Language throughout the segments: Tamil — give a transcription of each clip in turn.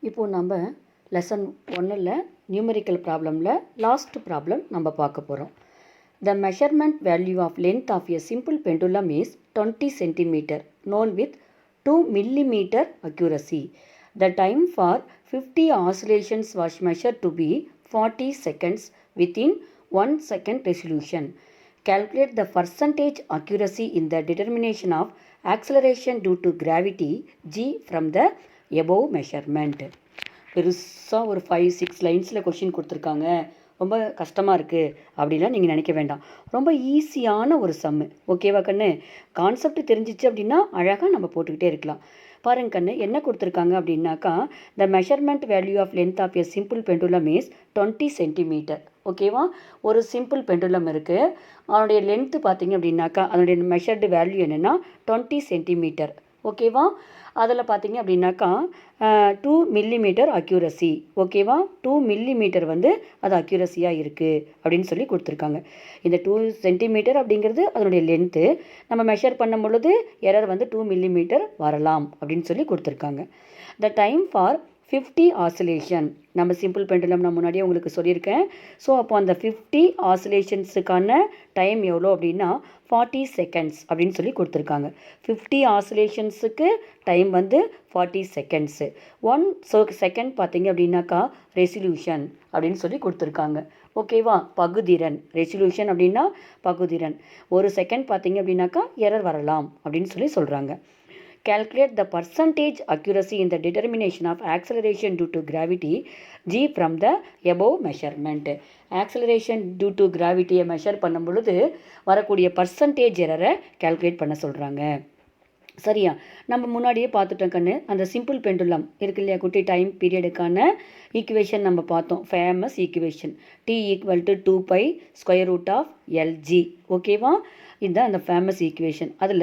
இப்போது நம்ம லெசன் 1ல் நியூமெரிக்கல் ப்ராப்ளமில் லாஸ்ட் ப்ராப்ளம் நம்ம பார்க்க போகிறோம். The measurement value of length of a simple pendulum is 20 cm known with 2 mm accuracy. The time for 50 oscillations was measured to be 40 seconds within 1 second resolution. Calculate the percentage accuracy in the determination of acceleration due to gravity g from the above measurement. பெருசாக ஒரு 5-6 லைன்ஸில் கொஷின் கொடுத்துருக்காங்க, ரொம்ப கஷ்டமாக இருக்குது அப்படின்லாம் நீங்கள் நினைக்க வேண்டாம். ரொம்ப ஈஸியான ஒரு சம்மு. ஓகேவா கண்ணு? கான்செப்ட் தெரிஞ்சிச்சு அப்படின்னா அழகாக நம்ம போட்டுக்கிட்டே இருக்கலாம். பாருங்க கண்ணு, என்ன கொடுத்துருக்காங்க அப்படின்னாக்கா, the measurement value of length of a simple pendulum is 20 cm. ஓகேவா? ஒரு சிம்பிள் பெண்டுலம் இருக்குது, அதனுடைய லென்த்து பார்த்தீங்க அப்படின்னாக்கா அதனுடைய மெஷர்டு வேல்யூ என்னென்னா 20 cm. ஓகேவா? அதில் பார்த்தீங்க அப்படின்னாக்கா 2 mm அக்யூரசி. ஓகேவா? 2 mm வந்து அது அக்யூரஸியாக இருக்குது அப்படின்னு சொல்லி கொடுத்துருக்காங்க. இந்த 2 cm அப்படிங்கிறது அதனுடைய லென்த்து. நம்ம மெஷர் பண்ணும் பொழுது எரர் வந்து 2 mm வரலாம் அப்படின்னு சொல்லி கொடுத்துருக்காங்க. The time for 50 oscillation. நம்ம சிம்பிள் பெண்டுலம் நான் முன்னாடியே உங்களுக்கு சொல்லியிருக்கேன். ஸோ அப்போ அந்த 50 ஆசிலேஷன்ஸுக்கான டைம் எவ்வளோ அப்படின்னா 40 செகண்ட்ஸ் அப்படின்னு சொல்லி கொடுத்துருக்காங்க. 50 ஆசிலேஷன்ஸுக்கு டைம் வந்து 40 செகண்ட்ஸு. 1 செகண்ட் பார்த்தீங்க அப்படின்னாக்கா ரெசல்யூஷன் அப்படின்னு சொல்லி கொடுத்துருக்காங்க. ஓகேவா? பகுதிறன். ரெசல்யூஷன் அப்படின்னா பகுதிறன். ஒரு செகண்ட் பார்த்தீங்க அப்படின்னாக்கா எரர் வரலாம் அப்படின்னு சொல்லி சொல்கிறாங்க. Calculate the percentage accuracy in the determination of acceleration due to gravity g from the above measurement. Acceleration due to gravity measure பண்ணும் பொழுது வரக்கூடிய பர்சன்டேஜ் எரரை கால்குலேட் பண்ண சொல்கிறாங்க. சரியா? நம்ம முன்னாடியே பார்த்துட்டோம் கண்ணு, அந்த சிம்பிள் பெண்டுலம் இருக்கு இல்லையா குட்டி, டைம் பீரியடுக்கான ஈக்குவேஷன் நம்ம பார்த்தோம். Famous equation t = 2π√LG. ஓகேவா? இதுதான் அந்த ஃபேமஸ் ஈக்குவேஷன். அதில்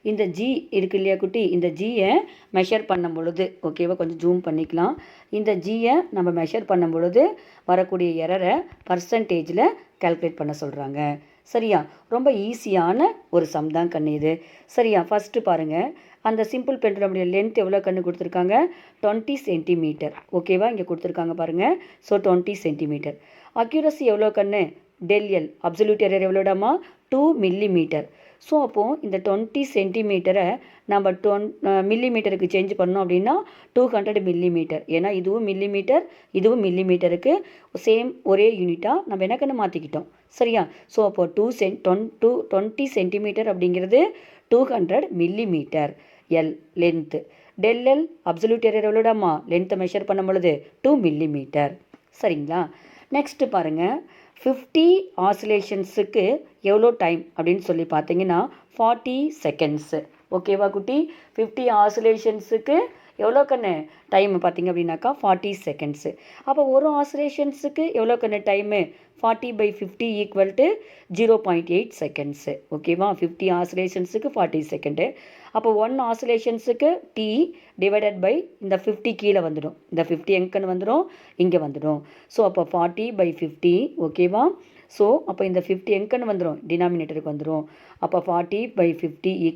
இந்த ஜி இருக்கு இல்லையா குட்டி, இந்த ஜியை மெஷர் பண்ணும் பொழுது, ஓகேவா, கொஞ்சம் ஜூம் பண்ணிக்கலாம். இந்த ஜியை நம்ம மெஷர் பண்ணும் பொழுது வரக்கூடிய எரரை பர்சன்டேஜில் கால்குலேட் பண்ண சொல்கிறாங்க. சரியா? ரொம்ப ஈஸியான ஒரு சம் தான் கண்ணு இது. சரியா? ஃபஸ்ட்டு பாருங்கள், அந்த சிம்பிள் பெண்டுலமுடைய லென்த் எவ்வளோ கண்ணு கொடுத்துருக்காங்க? 20 cm. ஓகேவா? இங்கே கொடுத்துருக்காங்க பாருங்கள். So 20 cm. அக்யூரசி எவ்வளோ கண்ணு? டெல்எல் அப்சல்யூட் எரர் எவ்வளோடாமா? 2 mm. ஸோ அப்போது இந்த 20 cm நம்ம மில்லிமீட்டருக்கு சேஞ்ச் பண்ணோம் அப்படின்னா 200 mm. ஏன்னா இதுவும் மில்லிமீட்டர், இதுவும் மில்லிமீட்டருக்கு சேம் ஒரே யூனிட்டாக நம்ம என்ன கண்ணு மாற்றிக்கிட்டோம். சரியா? ஸோ அப்போது 20 cm அப்படிங்கிறது 200 mm. L length. Del L absolute error எவ்வளோடாமா? லென்த்தை மெஷர் பண்ணும் பொழுது 2 mm. சரிங்களா? நெக்ஸ்ட்டு பாருங்கள், 50 ஆசிலேஷன்ஸுக்கு எவ்வளோ டைம் அப்படின்னு சொல்லி பார்த்தீங்கன்னா 40 செகண்ட்ஸு. ஓகேவா குட்டி? 50 ஆசிலேஷன்ஸுக்கு எவ்வளோ கண்ணு டைம் பார்த்தீங்க அப்படின்னாக்கா 40 செகண்ட்ஸு. அப்போ ஒரு ஆசிலேஷன்ஸுக்கு எவ்வளோ கண்ணு டைமு? 40/50 = 0.8 செகண்ட்ஸு. ஓகேவா? 50 ஆசிலேஷன்ஸுக்கு 40 செகண்டு. அப்போ 1 ஆசிலேஷன்ஸுக்கு t டிவைடட் பை இந்த 50 கீழே வந்துடும். இந்த 50 எங்கன்னு வந்துடும்? இங்கே வந்துடும். ஸோ அப்போ 40/50. ஓகேவா? ஸோ அப்போ இந்த 50 எங்கன்னு வந்துடும்? டினாமினேட்டருக்கு வந்துடும். அப்போ 40/50 =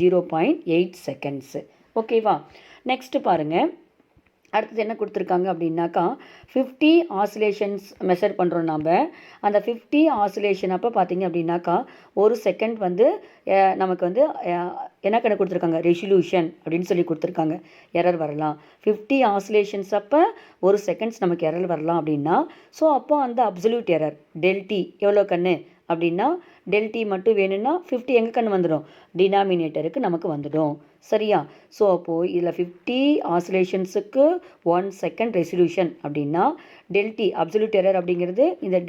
0.8 செகண்ட்ஸு. ஓகேவா? நெக்ஸ்ட்டு பாருங்கள், அடுத்தது என்ன கொடுத்துருக்காங்க அப்படின்னாக்கா 50 ஆசிலேஷன்ஸ் மெஷர் பண்ணுறோம் நாம். அந்த 50 ஆசிலேஷன் அப்போ பார்த்தீங்க அப்படின்னாக்கா ஒரு செகண்ட் வந்து நமக்கு வந்து என்ன கணக்கு கொடுத்துருக்காங்க? ரெசல்யூஷன் அப்படின்னு சொல்லி கொடுத்துருக்காங்க. எரர் வரலாம். 50 ஆசிலேஷன்ஸ் அப்போ ஒரு செகண்ட்ஸ் நமக்கு எரர் வரலாம் அப்படின்னா, ஸோ அப்போ அந்த அப்சல்யூட் எரர் டெல்டி எவ்வளோ கண்ணு அப்படின்னா, டெல்டி மட்டும் வேணும்னா 50 எங்கே கண்ணு வந்துடும்? டினாமினேட்டருக்கு நமக்கு வந்துடும். சரியா? ஸோ அப்போது இதில் 50 ஆசிலேஷன்ஸுக்கு 1 செகண்ட் ரெசல்யூஷன் அப்படின்னா டெல்டி அப்சல்யூட் எரர் அப்படிங்கிறது இந்த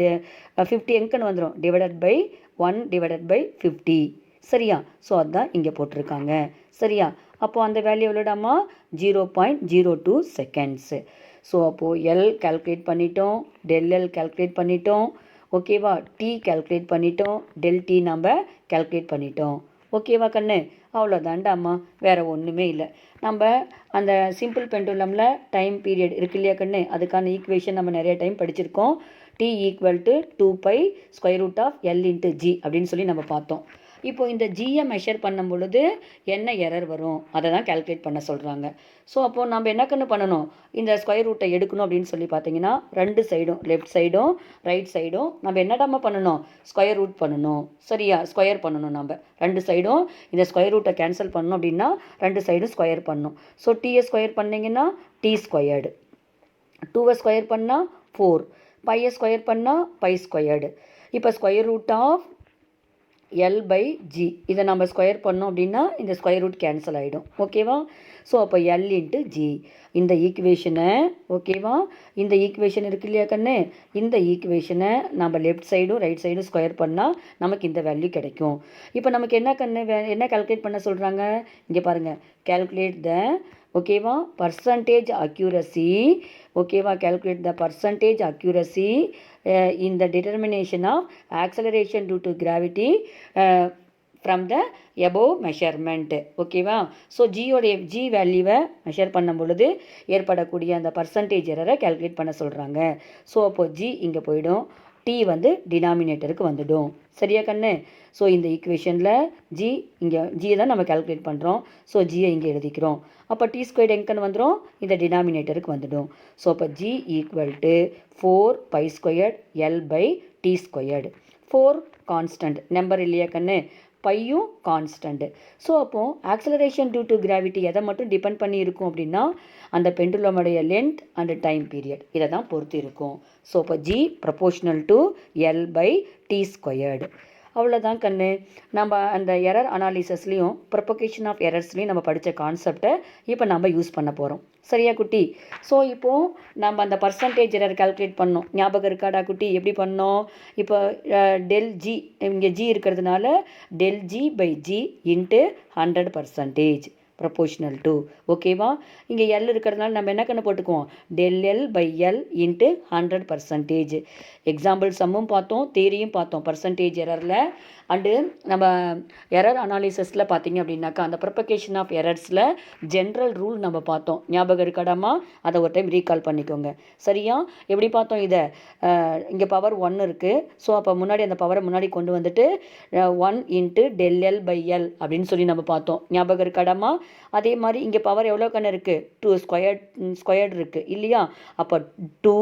50 எங்கன்னு வந்துடும்? Divided by 1/50. சரியா? ஸோ அதுதான் இங்கே போட்டிருக்காங்க. சரியா? அப்போது அந்த வேல்யூ எவ்வளோடாமா? 0.02 செகண்ட்ஸு. ஸோ அப்போது எல் கால்குலேட் பண்ணிட்டோம், டெல்எல் கால்குலேட் பண்ணிட்டோம். ஓகேவா? டி கால்குலேட் பண்ணிட்டோம், டெல்டி நம்ம கால்குலேட் பண்ணிட்டோம். ஓகேவா கண்ணு? அவ்வளோதாண்டாம்மா, வேறு ஒன்றுமே இல்லை. நம்ம அந்த சிம்பிள் பெண்டுலமில் டைம் பீரியட் இருக்கு இல்லையா கண்ணு, அதுக்கான ஈக்குவேஷன் நம்ம நிறைய டைம் படிச்சிருக்கோம். t = 2π√L × G அப்படின்னு சொல்லி நம்ம பார்த்தோம். இப்போ இந்த ஜியை மெஷர் பண்ணும் பொழுது என்ன எரர் வரும் அதை தான் கால்குலேட் பண்ண சொல்கிறாங்க. ஸோ அப்போது நம்ம என்ன கண்ணு பண்ணணும், இந்த ஸ்கொயர் ரூட்டை எடுக்கணும் அப்படின்னு சொல்லி பார்த்தீங்கன்னா ரெண்டு சைடும் லெஃப்ட் சைடும் ரைட் சைடும் நம்ம என்னடாம பண்ணணும், ஸ்கொயர் ரூட் பண்ணணும். சரியா, ஸ்கொயர் பண்ணணும். நம்ம ரெண்டு சைடும் இந்த ஸ்கொயர் ரூட்டை கேன்சல் பண்ணணும் அப்படின்னா ரெண்டு சைடும் ஸ்கொயர் பண்ணணும். ஸோ டீயை ஸ்கொயர் பண்ணிங்கன்னா டி ஸ்கொயர்டு, 2வை ஸ்கொயர் பண்ணால் 4, பையை ஸ்கொயர் பண்ணால் பை ஸ்கொயர்டு. இப்போ square root of L by g இதை நம்ம ஸ்கொயர் பண்ணோம் அப்படின்னா இந்த ஸ்கொயர் ரூட் கேன்சல் ஆகிடும். ஓகேவா? ஸோ அப்போ எல் இன்ட்டு ஜி இந்த ஈக்குவேஷனை, ஓகேவா, இந்த ஈக்குவேஷன் இருக்கு இல்லையா கண்ணு, இந்த ஈக்குவேஷனை நம்ம லெஃப்ட் சைடும் ரைட் சைடும் ஸ்கொயர் பண்ணால் நமக்கு இந்த வேல்யூ கிடைக்கும். இப்போ நமக்கு என்ன கண்ணு என்ன கால்குலேட் பண்ண சொல்கிறாங்க, இங்கே பாருங்கள், கால்குலேட் த, ஓகேவா, பர்சன்டேஜ் அக்யூரசி, ஓகேவா, calculate the percentage accuracy in the determination of acceleration due to gravity from the above measurement. ஓகேவா? ஸோ ஜியோடைய ஜி வேல்யூவை மெஷர் பண்ணும் பொழுது ஏற்படக்கூடிய அந்த பர்சன்டேஜ் எரரை கால்குலேட் பண்ண சொல்கிறாங்க. ஸோ அப்போது ஜி இங்கே போயிடும், டி வந்து டினாமினேட்டருக்கு வந்துடும். சரியா கண்ணு? ஸோ இந்த ஈக்குவேஷனில் ஜி இங்கே ஜி தான் நம்ம கால்குலேட் பண்ணுறோம். ஸோ ஜியை இங்கே எழுதிக்கிறோம். அப்போ டி ஸ்கொயர்டு எங்கன்னு வந்துடும், இந்த டினாமினேட்டருக்கு வந்துடும். ஸோ அப்போ g equal to 4 pi squared L by T squared. 4 constant number இல்லையா கண்ணு, பையும் கான்ஸ்டன்ட்டு. ஸோ அப்போது ஆக்சலரேஷன் டியூ டு கிராவிட்டி எதை மட்டும் டிபெண்ட் பண்ணி இருக்கும் அப்படின்னா அந்த பெண்டுலமுடைய லென்த் அண்ட் டைம் பீரியட் இதை தான் பொறுத்து இருக்கும். ஸோ அப்போ g proportional to L by T squared. அவ்வளோதான் கண்ணு. நம்ம அந்த எரர் அனாலிசிஸ்லேயும் ப்ரொபகேஷன் ஆஃப் எரர்ஸ்லேயும் நம்ம படித்த கான்செப்டை இப்போ நம்ம யூஸ் பண்ண போகிறோம். சரியா குட்டி? ஸோ இப்போது நம்ம அந்த பர்சன்டேஜ் எரர் கால்குலேட் பண்ணோம். ஞாபகம் இருக்காடா குட்டி? எப்படி பண்ணோம்? இப்போ டெல் ஜி இங்கே ஜி இருக்கிறதுனால del G by G into 100% proportional to. ஓகேவா? இங்கே எல் இருக்கிறதுனால நம்ம என்ன கண்ணு போட்டுக்குவோம், del L by L into 100%. Example சம்மும் பார்த்தோம், தேரியும் பார்த்தோம் பர்சன்டேஜ் எரரில். அண்டு நம்ம எரர் அனாலிசிஸில் பார்த்தீங்க அப்படின்னாக்கா அந்த ப்ரொபகேஷன் ஆஃப் எரர்ஸில் ஜென்ரல் ரூல் நம்ம பார்த்தோம். ஞாபகம் இருக்காடாமா? அதை ஒரு டைம் ரீகால் பண்ணிக்கோங்க. சரியா? எப்படி பார்த்தோம் இதை? இங்கே பவர் 1 இருக்குது. ஸோ அப்போ முன்னாடி அந்த பவரை முன்னாடி கொண்டு வந்துட்டு 1 into del L by L அப்படின்னு சொல்லி நம்ம பார்த்தோம். ஞாபகம் இருக்காடாமா? அதே மாதிரி இங்கே பவர் எவ்வளோ கண்ணு இருக்குது, 2 ஸ்கொயர்டு இருக்குது இல்லையா? அப்போ 2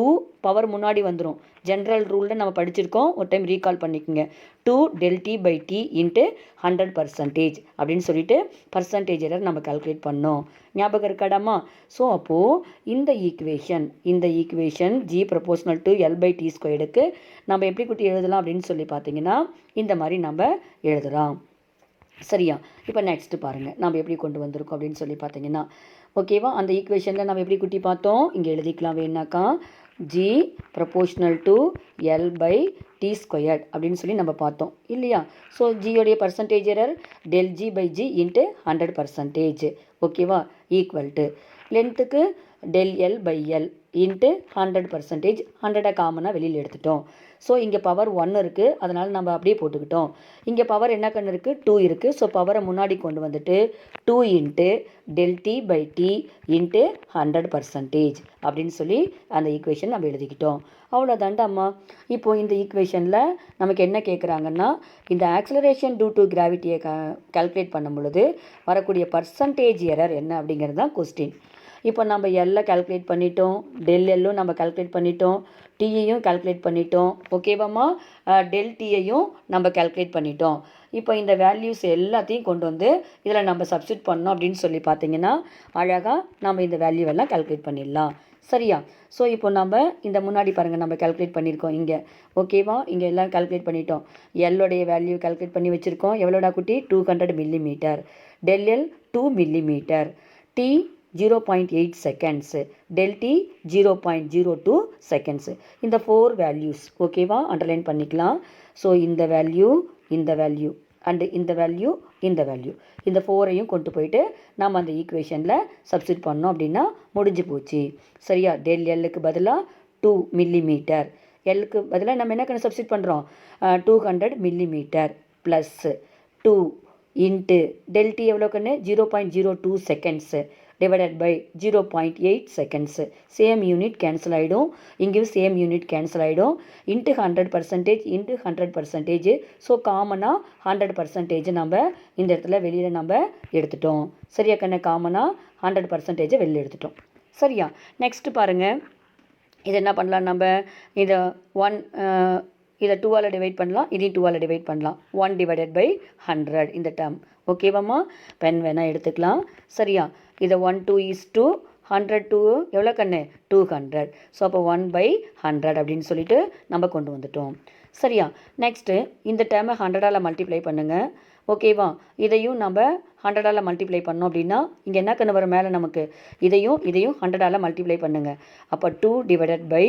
பவர் முன்னாடி வந்துடும். ஜென்ரல் ரூலில் நம்ம படிச்சிருக்கோம், ஒரு டைம் ரீகால் பண்ணிக்கோங்க. 2 del T by T into 100% அப்படின்னு சொல்லிட்டு பர்சன்டேஜ் எரர் நம்ம கால்குலேட் பண்ணோம். ஞாபகம் இருக்காடாமா? ஸோ அப்போது இந்த equation G proportional to L by T ஸ்கொயர்டுக்கு நம்ம எப்படி குட்டி எழுதலாம் அப்படின்னு சொல்லி பார்த்தீங்கன்னா இந்த மாதிரி நம்ம எழுதலாம். சரியா? இப்போ நெக்ஸ்ட்டு பாருங்கள் நம்ம எப்படி கொண்டு வந்திருக்கோம் அப்படின்னு சொல்லி பார்த்தீங்கன்னா, ஓகேவா, அந்த ஈக்குவேஷனில் நம்ம எப்படி குட்டி பார்த்தோம், இங்கே எழுதிக்கலாம் வேணாக்கா, G proportional to L by T squared அப்படின்னு சொல்லி நம்ம பார்த்தோம் இல்லையா? ஸோ ஜியோடைய percentage error del G by G into 100%. ஓகேவா? ஈக்குவல் டு லென்த்துக்கு del L by L into 100%. 100 காமனாக வெளியில் எடுத்துட்டோம். ஸோ இங்கே பவர் 1 இருக்குது, அதனால் நம்ம அப்படியே போட்டுக்கிட்டோம். இங்கே பவர் என்ன கண்ணு இருக்குது, 2 இருக்குது. ஸோ பவரை முன்னாடி கொண்டு வந்துட்டு 2 into del T by T into 100% அப்படின்னு சொல்லி அந்த ஈக்குவேஷன் நம்ம எழுதிக்கிட்டோம். அவ்வளோதான்டாம்மா. இப்போது இந்த ஈக்குவேஷனில் நமக்கு என்ன கேட்குறாங்கன்னா இந்த ஆக்சலரேஷன் டியூ டு கிராவிட்டியை கால்குலேட் பண்ணும் பொழுது வரக்கூடிய பர்சன்டேஜ் எரர் என்ன அப்படிங்கிறது தான் கொஸ்டின். இப்போ நம்ம எல்லை கால்குலேட் பண்ணிட்டோம், டெல் எல்லும் நம்ம கால்குலேட் பண்ணிட்டோம், டீயையும் கால்குலேட் பண்ணிட்டோம். ஓகேவாம்மா? டெல் டீயையும் நம்ம கால்குலேட் பண்ணிட்டோம். இப்போ இந்த வேல்யூஸ் எல்லாத்தையும் கொண்டு வந்து இதில் நம்ம சப்ஸ்டியூட் பண்ணோம் அப்படின்னு சொல்லி பார்த்தீங்கன்னா அழகாக நம்ம இந்த வேல்யூவெல்லாம் கால்குலேட் பண்ணிடலாம். சரியா? ஸோ இப்போ நம்ம இந்த முன்னாடி பாருங்கள் நம்ம கால்குலேட் பண்ணியிருக்கோம் இங்கே. ஓகேவா? இங்கே எல்லாம் கால்குலேட் பண்ணிட்டோம். எல்லுடைய வேல்யூ கால்குலேட் பண்ணி வச்சுருக்கோம். எவ்வளோடா குட்டி? 200 millimetre. Del L 2 millimetre. T 0.8 seconds. Del T 0.02 seconds. இந்த 4 வேல்யூஸ் ஓகேவா அண்டர்லைன் பண்ணிக்கலாம். ஸோ இந்த வேல்யூ அண்டு இந்த வேல்யூ இந்த 4ஐயும் கொண்டு போயிட்டு நம்ம அந்த ஈக்குவேஷனில் சப்ஸ்டியூட் பண்ணோம் அப்படின்னா முடிஞ்சு போச்சு. சரியா? டெல் எல்லுக்கு பதிலாக 2 மில்லிமீட்டர், எல்லுக்கு பதிலாக நம்ம என்ன கண்ணு சப்ஸ்டியூட் பண்ணுறோம், 200 millimetre plus 2 into del T எவ்வளோ கண்ணு 0.02 seconds divided by 0.8 seconds. Same unit cancel ஆகிடும், இங்கேயும் சேம் யூனிட் கேன்சல் ஆகிடும். Into 100% into 100%. ஸோ காமனாக 100% நம்ம இந்த இடத்துல வெளியில் நம்ம எடுத்துட்டோம். சரியா கண்ணு? காமனாக 100% வெளியில் எடுத்துட்டோம். சரியா? நெக்ஸ்ட் பாருங்கள், இது என்ன பண்ணலாம் நம்ம? இதை இதை 2ஆல் டிவைட் பண்ணலாம், இதையும் 2ஆல் டிவைட் பண்ணலாம். 1 டிவைடட் பை 100 இந்த டேர்ம். ஓகேவாம்மா? பென் வேணால் எடுத்துக்கலாம். சரியா? இதை 1 2 is 2, 100 2 எவ்வளோ கண்ணு? 200. ஸோ அப்போ 1/100 அப்படின்னு சொல்லிட்டு நம்ம கொண்டு வந்துட்டோம். சரியா? நெக்ஸ்ட்டு இந்த டேர்மை 100ஆல் மல்டிப்ளை பண்ணுங்கள். ஓகேவா? இதையும் நம்ம 100ஆல் மல்டிப்ளை பண்ணோம் அப்படின்னா இங்கே என்ன கண்ணு வரும் மேலே நமக்கு? இதையும் 100ஆல் மல்டிப்ளை பண்ணுங்கள். அப்போ 2 டிவைடட் பை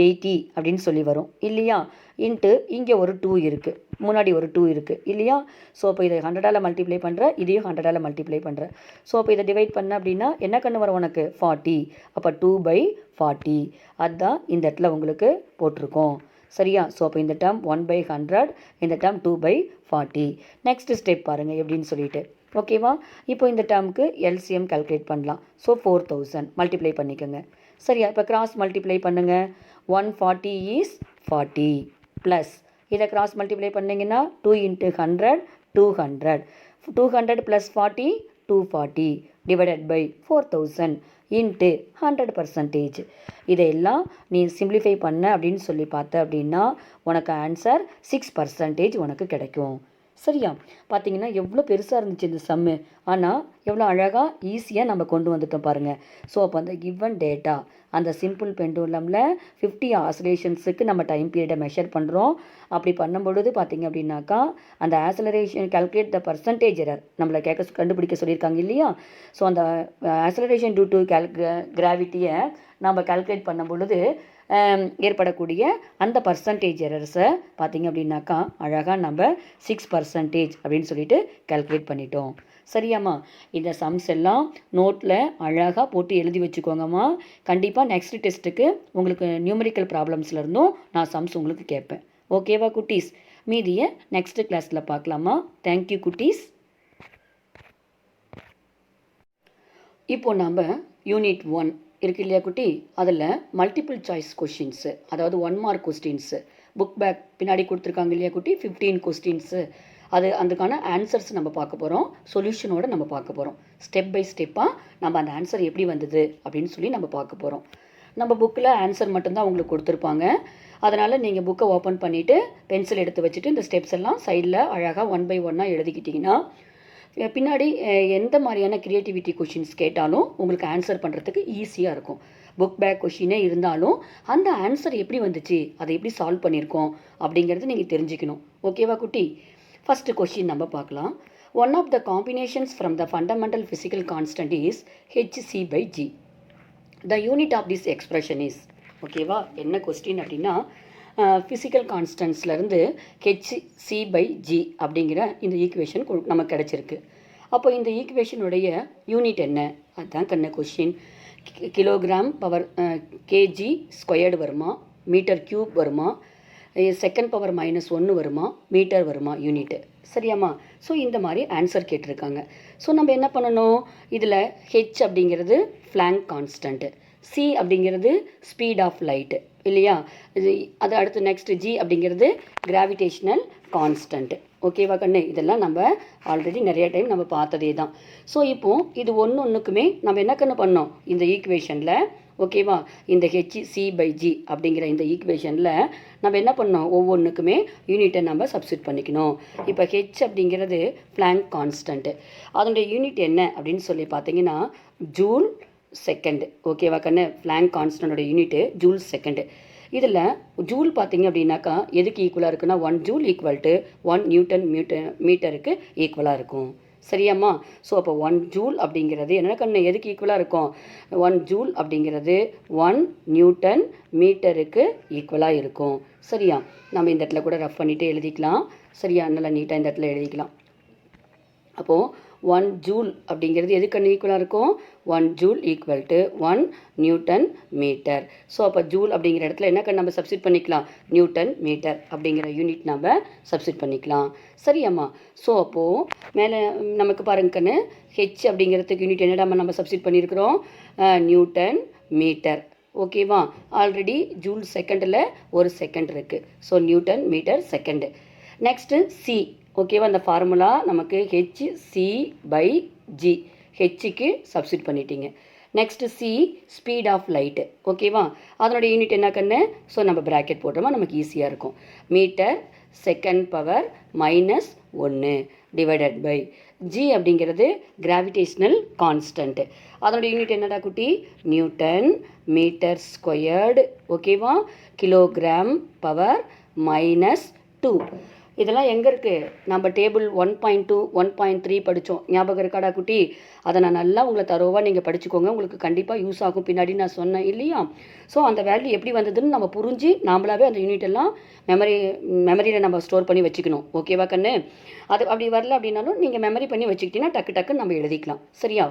80 அப்படின்னு சொல்லி வரும் இல்லையா? இன்ட்டு இங்கே ஒரு 2 இருக்குது, முன்னாடி ஒரு 2 இருக்குது இல்லையா? ஸோ அப்போ இதை 100ஆல் மல்டிப்ளை பண்ணுற, இதையும் 100ஆல் மல்டிப்ளை பண்ணுற. ஸோ அப்போ இதை டிவைட் பண்ண அப்படின்னா என்ன கண்ணு வரும் உனக்கு? 40. அப்போ 2/40 அதுதான் இந்த இடத்துல உங்களுக்கு போட்டிருக்கோம். சரியா? ஸோ அப்போ இந்த டேர்ம் 1/100, இந்த டேர்ம் 2/40. நெக்ஸ்ட் ஸ்டெப் பாருங்கள் எப்படின்னு சொல்லிட்டு. ஓகேவா? இப்போ இந்த டேர்முக்கு எல்சிஎம் கால்குலேட் பண்ணலாம். ஸோ 4000 மல்டிப்ளை பண்ணிக்கோங்க. சரியா? இப்போ கிராஸ் மல்டிப்ளை பண்ணுங்கள். 140 is 40 ப்ளஸ் இதை கிராஸ் மல்டிப்ளை பண்ணிங்கன்னா 2 × 100 200. 200 + 40 240 டிவைடட் பை 4000 இன்ட்டு 100%. இதையெல்லாம் நீ சிம்பிளிஃபை பண்ண அப்படின்னு சொல்லி பார்த்த அப்படின்னா உனக்கு ஆன்சர் 6% உனக்கு கிடைக்கும். சரியா? பார்த்தீங்கன்னா எவ்வளோ பெருசாக இருந்துச்சு இந்த சம்மு, ஆனால் எவ்வளோ அழகாக ஈஸியாக நம்ம கொண்டு வந்துட்டோம் பாருங்கள். ஸோ அப்போ அந்த கிவன் டேட்டா அந்த சிம்பிள் பெண்டுலமில் 50 ஆசிலேஷன்ஸுக்கு நம்ம டைம் பீரியடை மெஷர் பண்ணுறோம். அப்படி பண்ணும்பொழுது பார்த்திங்க அப்படின்னாக்கா அந்த ஆக்சலரேஷன் கால்குலேட் த பர்சன்டேஜ் எரர் நம்மளை கண்டுபிடிக்க சொல்லியிருக்காங்க இல்லையா? ஸோ அந்த ஆக்சலரேஷன் டியூ டு கிராவிட்டியை நம்ம கால்குலேட் பண்ணும் பொழுது ஏற்படக்கூடிய அந்த பர்சன்டேஜ் எரர்ஸை பார்த்திங்க அப்படின்னாக்கா அழகாக நம்ம 6% அப்படின்னு சொல்லிட்டு கால்குலேட் பண்ணிட்டோம். சரியாம்மா? இந்த சம்ஸ் எல்லாம் நோட்டில் அழகாக போட்டு எழுதி வச்சுக்கோங்கம்மா. கண்டிப்பாக நெக்ஸ்ட் டெஸ்ட்டுக்கு உங்களுக்கு நியூமரிக்கல் ப்ராப்ளம்ஸ்லேருந்தும் நான் சம்ஸ் உங்களுக்கு கேட்பேன். ஓகேவா குட்டீஸ்? மீதியை நெக்ஸ்ட் கிளாஸில் பார்க்கலாமா? தேங்க்யூ குட்டீஸ். இப்போ நம்ம யூனிட் 1 இருக்கு இல்லையா குட்டி? அதில் மல்டிபிள் சாய்ஸ் கொஷின்ஸு, அதாவது 1 மார்க் கொஸ்டின்ஸு புக் பேக் பின்னாடி கொடுத்துருக்காங்க இல்லையா குட்டி? 15 கொஸ்டின்ஸு. அதுக்கான ஆன்சர்ஸ் நம்ம பார்க்க போகிறோம், சொல்யூஷனோடு நம்ம பார்க்க போகிறோம். ஸ்டெப் பை ஸ்டெப்பாக நம்ம அந்த ஆன்சர் எப்படி வந்தது அப்படின்னு சொல்லி நம்ம பார்க்க போகிறோம். நம்ம புக்கில் ஆன்சர் மட்டும்தான் உங்களுக்கு கொடுத்துருப்பாங்க. அதனால் நீங்கள் புக்கை ஓப்பன் பண்ணிவிட்டு பென்சில் எடுத்து வச்சுட்டு இந்த ஸ்டெப்ஸ் எல்லாம் சைடில் அழகாக 1 by 1 எழுதிக்கிட்டிங்கன்னா பின்னாடி எந்த மாதிரியான க்ரியேட்டிவிட்டி கொஷின்ஸ் கேட்டாலும் உங்களுக்கு ஆன்சர் பண்ணுறதுக்கு ஈஸியாக இருக்கும். புக் பேக் கொஷினே இருந்தாலும் அந்த ஆன்சர் எப்படி வந்துச்சு, அதை எப்படி சால்வ் பண்ணியிருக்கோம் அப்படிங்கிறது நீங்கள் தெரிஞ்சுக்கணும். ஓகேவா குட்டி? ஃபஸ்ட்டு கொஷின் நம்ம பார்க்கலாம். One of the combinations from the fundamental physical constant is hc/g. The unit of this expression is. ஓகேவா? என்ன கொஸ்டின் அப்படின்னா ஃபிசிக்கல் கான்ஸ்டன்ட்ஸ்லேருந்து hc/g அப்படிங்கிற இந்த ஈக்குவேஷன் நமக்கு கிடச்சிருக்கு. அப்போ இந்த ஈக்குவேஷனுடைய யூனிட் என்ன? அதுதான் கண்ண question. Kilogram power KG squared வருமா, மீட்டர் க்யூப் வருமா, செகண்ட் பவர் -1 வருமா, மீட்டர் வருமா யூனிட்டு? சரியாம்மா? ஸோ இந்த மாதிரி ஆன்சர் கேட்டிருக்காங்க. ஸோ நம்ம என்ன பண்ணணும்? இதில் ஹெச் அப்படிங்கிறது ஃப்ளாங்க் கான்ஸ்டன்ட்டு, சி அப்படிங்கிறது ஸ்பீட் ஆஃப் லைட்டு இல்லையா? அது அடுத்து நெக்ஸ்ட் ஜி அப்படிங்கிறது கிராவிடேஷ்னல் கான்ஸ்டன்ட். ஓகேவா கண்ணு? இதெல்லாம் நம்ம ஆல்ரெடி நிறைய டைம் நம்ம பார்த்ததே தான். ஸோ இப்போது இது ஒன்றுக்குமே நம்ம என்ன கண்ணு பண்ணோம்? இந்த ஈக்குவேஷனில் ஓகேவா, இந்த hc/g அப்படிங்கிற இந்த ஈக்குவேஷனில் நம்ம என்ன பண்ணோம்? ஒவ்வொன்றுக்குமே யூனிட்டை நம்ம சப்ஸ்டிட் பண்ணிக்கணும். இப்போ ஹெச் அப்படிங்கிறது ஃப்ளாங்க் கான்ஸ்டன்ட்டு, அதனுடைய யூனிட் என்ன அப்படின்னு சொல்லி பார்த்தீங்கன்னா ஜூல் செகண்ட். ஓகேவா கண்ணு? ஃப்ளாங்க் கான்ஸ்டன்டோட யூனிட்டு ஜூல் செகண்டு. இதில் ஜூல் பார்த்தீங்க அப்படின்னாக்கா எதுக்கு ஈக்குவலாக இருக்குன்னா 1 ஜூல் ஈக்குவல் டு 1 நியூட்டன் மீட்டருக்கு ஈக்குவலாக இருக்கும். சரியாம்மா? ஸோ அப்போ 1 ஜூல் அப்படிங்கிறது என்ன கண்ணு எதுக்கு ஈக்குவலாக இருக்கும்? 1 ஜூல் அப்படிங்கிறது 1 நியூட்டன் மீட்டருக்கு ஈக்குவலாக இருக்கும். சரியா? நம்ம இந்த இடத்துல கூட ரஃப் பண்ணிவிட்டு எழுதிக்கலாம். சரியா? நல்லா நீட்டாக இந்த இடத்துல எழுதிக்கலாம். அப்போது 1 ஜூல் அப்படிங்கிறது எதுக்கு ஈக்குவலாக இருக்கும்? 1 joule equal to 1 newton metre. So அப்போ ஜூல் அப்படிங்கிற இடத்துல என்ன நம்ம சப்ஸ்டிட் பண்ணிக்கலாம்? நியூட்டன் மீட்டர் அப்படிங்கிற யூனிட் நம்ம சப்ஸ்டிட் பண்ணிக்கலாம். சரியாம்மா? ஸோ அப்போது மேலே நமக்கு பாருங்க கண்ணு, ஹெச் அப்படிங்கிறதுக்கு யூனிட் என்னடா நம்ம சப்ஸ்டிட் பண்ணியிருக்கிறோம்? Newton metre. ஓகேவா? ஆல்ரெடி ஜூல் செகண்டில் ஒரு செகண்ட் இருக்குது. So newton metre second. Next C. ஓகேவா? அந்த ஃபார்முலா நமக்கு hc/g. ஹெச்சுக்கு சப்ஸ்டிட் பண்ணிட்டீங்க. Next C speed of light. ஓகேவா? அதனுடைய யூனிட் என்ன கண்ணு? ஸோ நம்ம ப்ராக்கெட் போட்டோமா நமக்கு ஈஸியாக இருக்கும். Metre second power -1 divided by G அப்படிங்கிறது கிராவிடேஷ்னல் கான்ஸ்டன்ட். அதனுடைய யூனிட் என்னடா குட்டி? Newton metre squared. ஓகேவா? Kilogram power -2. இதெல்லாம் எங்கே இருக்குது? நம்ம டேபிள் 1.2 1.3 படித்தோம். ஞாபகம் இருக்காடா குட்டி? அதை நான் நல்லா உங்களை தரோவாக நீங்கள் படிச்சுக்கோங்க. உங்களுக்கு கண்டிப்பாக யூஸ் ஆகும் பின்னாடி நான் சொன்னேன் இல்லையா? ஸோ அந்த வேல்யூ எப்படி வந்ததுன்னு நம்ம புரிஞ்சு நாமளாவே அந்த யூனிட் எல்லாம் மெமரியில் நம்ம ஸ்டோர் பண்ணி வச்சுக்கணும். ஓகேவா கண்ணு? அது அப்படி வரல அப்படின்னாலும் நீங்கள் மெமரி பண்ணி வச்சுக்கிட்டீங்கன்னா டக்குன்னு நம்ம எழுதிக்கலாம். சரியா?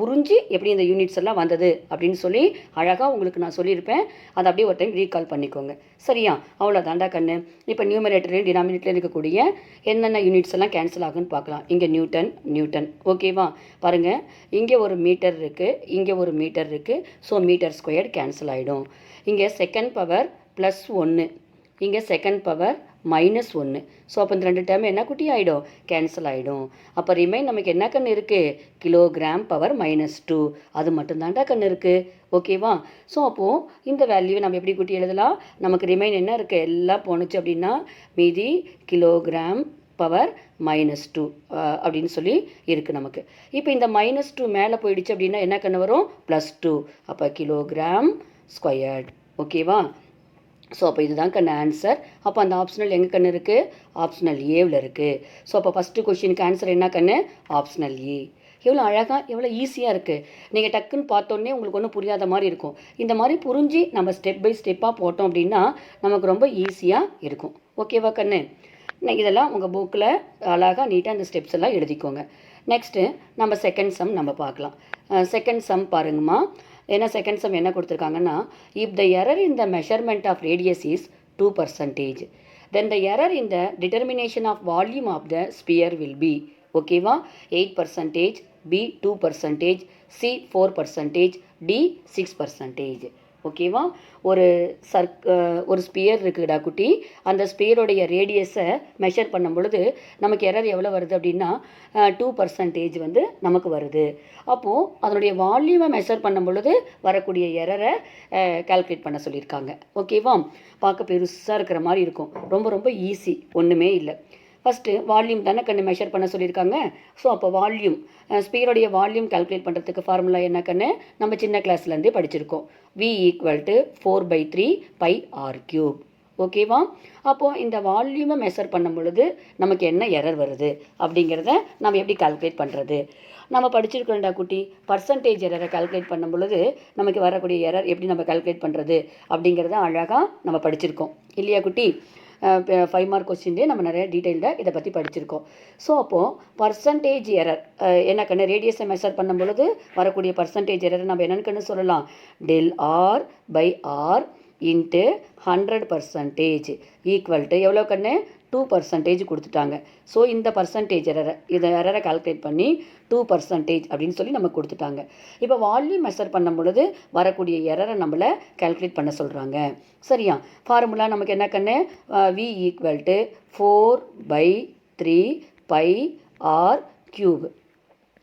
புரிஞ்சு எப்படி இந்த யூனிட்ஸ் எல்லாம் வந்தது அப்படின்னு சொல்லி அழகாக உங்களுக்கு நான் சொல்லியிருப்பேன். அதை அப்படியே ஒரு டைம் ரீகால் பண்ணிக்கோங்க. சரியா? அவ்வளோதாண்டா கண்ணு. இப்போ நியூமரேட்டர் டினாமினேட்டரில் இருக்கக்கூடிய என்னென்ன யூனிட்ஸ் எல்லாம் கேன்சல் ஆகுன்னு பார்க்கலாம். இங்கே நியூட்டன். ஓகேவா? பாருங்கள், இங்கே ஒரு மீட்டர் இருக்குது, இங்கே ஒரு மீட்டர் இருக்குது. ஸோ மீட்டர் ஸ்கொயர் கேன்சல் ஆகிடும். இங்கே செகண்ட் பவர் +1, இங்கே செகண்ட் பவர் -1. ஸோ அப்போ இந்த 2 டேர்ம் என்ன குட்டி ஆகிடும்? கேன்சல் ஆகிடும். அப்போ ரிமைன் நமக்கு என்ன கண்ணு இருக்குது? Kilogram power -2. அது மட்டும்தான்டா கண்ணு இருக்குது. ஓகேவா? ஸோ அப்போது இந்த வேல்யூவை நம்ம எப்படி குட்டி எழுதலாம்? நமக்கு ரிமைன் என்ன இருக்குது? எல்லாம் போணுச்சு அப்படின்னா மீதி கிலோகிராம் பவர் -2 அப்படின்னு சொல்லி இருக்குது நமக்கு. இப்போ இந்த -2 மேலே போயிடுச்சு அப்படின்னா என்ன கண்ணு வரும்? +2. அப்போ கிலோகிராம் ஸ்கொயர்ட். ஓகேவா? ஸோ அப்போ இதுதான் கண்ணு ஆன்சர். அப்போ அந்த ஆப்ஷனல் எங்கே கண்ணு இருக்குது? ஆப்ஷனல் ஏவில் இருக்குது. ஸோ அப்போ ஃபஸ்ட்டு கொஸ்டினுக்கு ஆன்சர் என்ன கண்ணு? ஆப்ஷனல் ஏ. எவ்வளோ அழகாக, எவ்வளோ ஈஸியாக இருக்குது. நீங்கள் டக்குன்னு பார்த்தோன்னே உங்களுக்கு ஒன்றும் புரியாத மாதிரி இருக்கும். இந்த மாதிரி புரிஞ்சு நம்ம ஸ்டெப் பை ஸ்டெப்பாக போட்டோம் அப்படின்னா நமக்கு ரொம்ப ஈஸியாக இருக்கும். ஓகேவா கண்ணு? இதெல்லாம் உங்கள் புக்கில் அழகாக நீட்டாக அந்த ஸ்டெப்ஸ் எல்லாம் எழுதிக்கோங்க. நெக்ஸ்ட்டு நம்ம செகண்ட் சம் நம்ம பார்க்கலாம். செகண்ட் சம் பாருங்கம்மா. ஏன்னா செகண்ட் சம் என்ன கொடுத்துருக்காங்கன்னா, if the error in the measurement of radius is 2%, then the error in the determination of volume of the sphere will be, ஓகேவா, 8%, B 2%, C 4%, D 6%. ஓகேவா? ஒரு ஸ்பியர் இருக்குடா குட்டி. அந்த ஸ்பியரோடைய ரேடியஸை மெஷர் பண்ணும் பொழுது நமக்கு எரர் எவ்வளோ வருது அப்படின்னா 2% வந்து நமக்கு வருது. அப்போது அதனுடைய வால்யூமை மெஷர் பண்ணும் பொழுது வரக்கூடிய எரரை கால்குலேட் பண்ண சொல்லியிருக்காங்க. ஓகேவா? பார்க்க பெருசாக இருக்கிற மாதிரி இருக்கும். ரொம்ப ரொம்ப ஈஸி, ஒன்றுமே இல்லை. ஃபஸ்ட்டு வால்யூம் தானே கண்ணு மெஷர் பண்ண சொல்லியிருக்காங்க. ஸோ அப்போ வால்யூம், ஸ்பியருடைய வால்யூம் கால்குலேட் பண்ணுறதுக்கு ஃபார்முலா என்ன கண்ணு? நம்ம சின்ன கிளாஸ்லேருந்தே படிச்சிருக்கோம். V = 4/3 πr3. ஓகேவா? அப்போது இந்த வால்யூமை மெஷர் பண்ணும் பொழுது நமக்கு என்ன எரர் வருது அப்படிங்கிறத நம்ம எப்படி கால்குலேட் பண்ணுறது? நம்ம படிச்சிருக்கோம்டா குட்டி. பர்சன்டேஜ் எரரை கால்குலேட் பண்ணும் பொழுது நமக்கு வரக்கூடிய எரர் எப்படி நம்ம கால்குலேட் பண்ணுறது அப்படிங்கிறத அழகாக நம்ம படிச்சிருக்கோம் இல்லையா குட்டி? 5 மார்க் கொஸ்டின்லேயே நம்ம நிறைய டீட்டெயில்டாக இதை பற்றி படிச்சிருக்கோம். ஸோ அப்போது பர்சன்டேஜ் எரர் என்ன கண்ணு? ரேடியஸை மெஷர் பண்ணும் பொழுது வரக்கூடிய பர்சன்டேஜ் எரர் நம்ம என்னென்னு சொல்லலாம்? ΔR/R × 100% ஈக்குவல் டு எவ்வளோ கண்ணு? 2% கொடுத்துட்டாங்க. ஸோ இந்த பர்சன்டேஜ் எரரை கால்குலேட் பண்ணி 2% அப்படின்னு சொல்லி நமக்கு கொடுத்துட்டாங்க. இப்போ வால்யூம் மெஷர் பண்ணும் பொழுது வரக்கூடிய எரரை நம்மளை கால்குலேட் பண்ண சொல்கிறாங்க. சரியா? ஃபார்முலா நமக்கு என்ன கண்ணு? V = 4/3 πr3.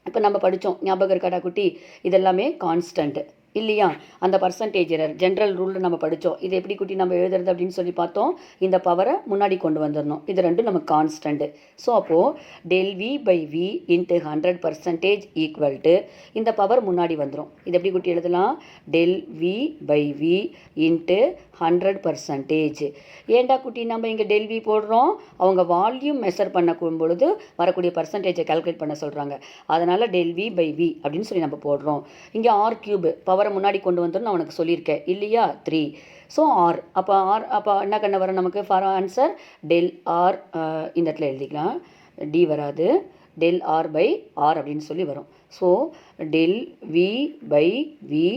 இப்போ நம்ம படித்தோம், ஞாபகம் இருக்காடா குட்டி? இதெல்லாமே கான்ஸ்டன்ட் இல்லையா? அந்த பர்சன்டேஜ் எரர் ஜென்ரல் ரூலில் நம்ம படித்தோம். இது எப்படி குட்டி நம்ம எழுதுறது அப்படின்னு சொல்லி பார்த்தோம். இந்த பவரை முன்னாடி கொண்டு வந்துடணும். இது ரெண்டும் நமக்கு கான்ஸ்டன்ட். ஸோ அப்போது ΔV/V × 100% ஈக்குவல் டு இந்த பவர் முன்னாடி வந்துடும். இது எப்படி குட்டி எழுதலாம்? ΔV/V × 100%. ஏண்டா குட்டி நம்ம இங்கே ΔV போடுறோம்? அவங்க வால்யூம் மெஷர் பண்ணக்கும் பொழுது வரக்கூடிய பர்சன்டேஜை கால்குலேட் பண்ண சொல்கிறாங்க. அதனால் ΔV/V அப்படின்னு சொல்லி நம்ம போடுறோம். இங்கே R³ பவரை முன்னாடி கொண்டு வந்துடும் நான் உனக்கு சொல்லியிருக்கேன் இல்லையா? 3. ஸோ ஆர் அப்போ என்ன கண்ண வரும் நமக்கு? ஃபார் ஆன்சர் ΔR இந்த இடத்துல எழுதிக்கலாம். டி வராது. டெல் ஆர் பை ஆர் அப்படின்னு சொல்லி வரும். So del V by V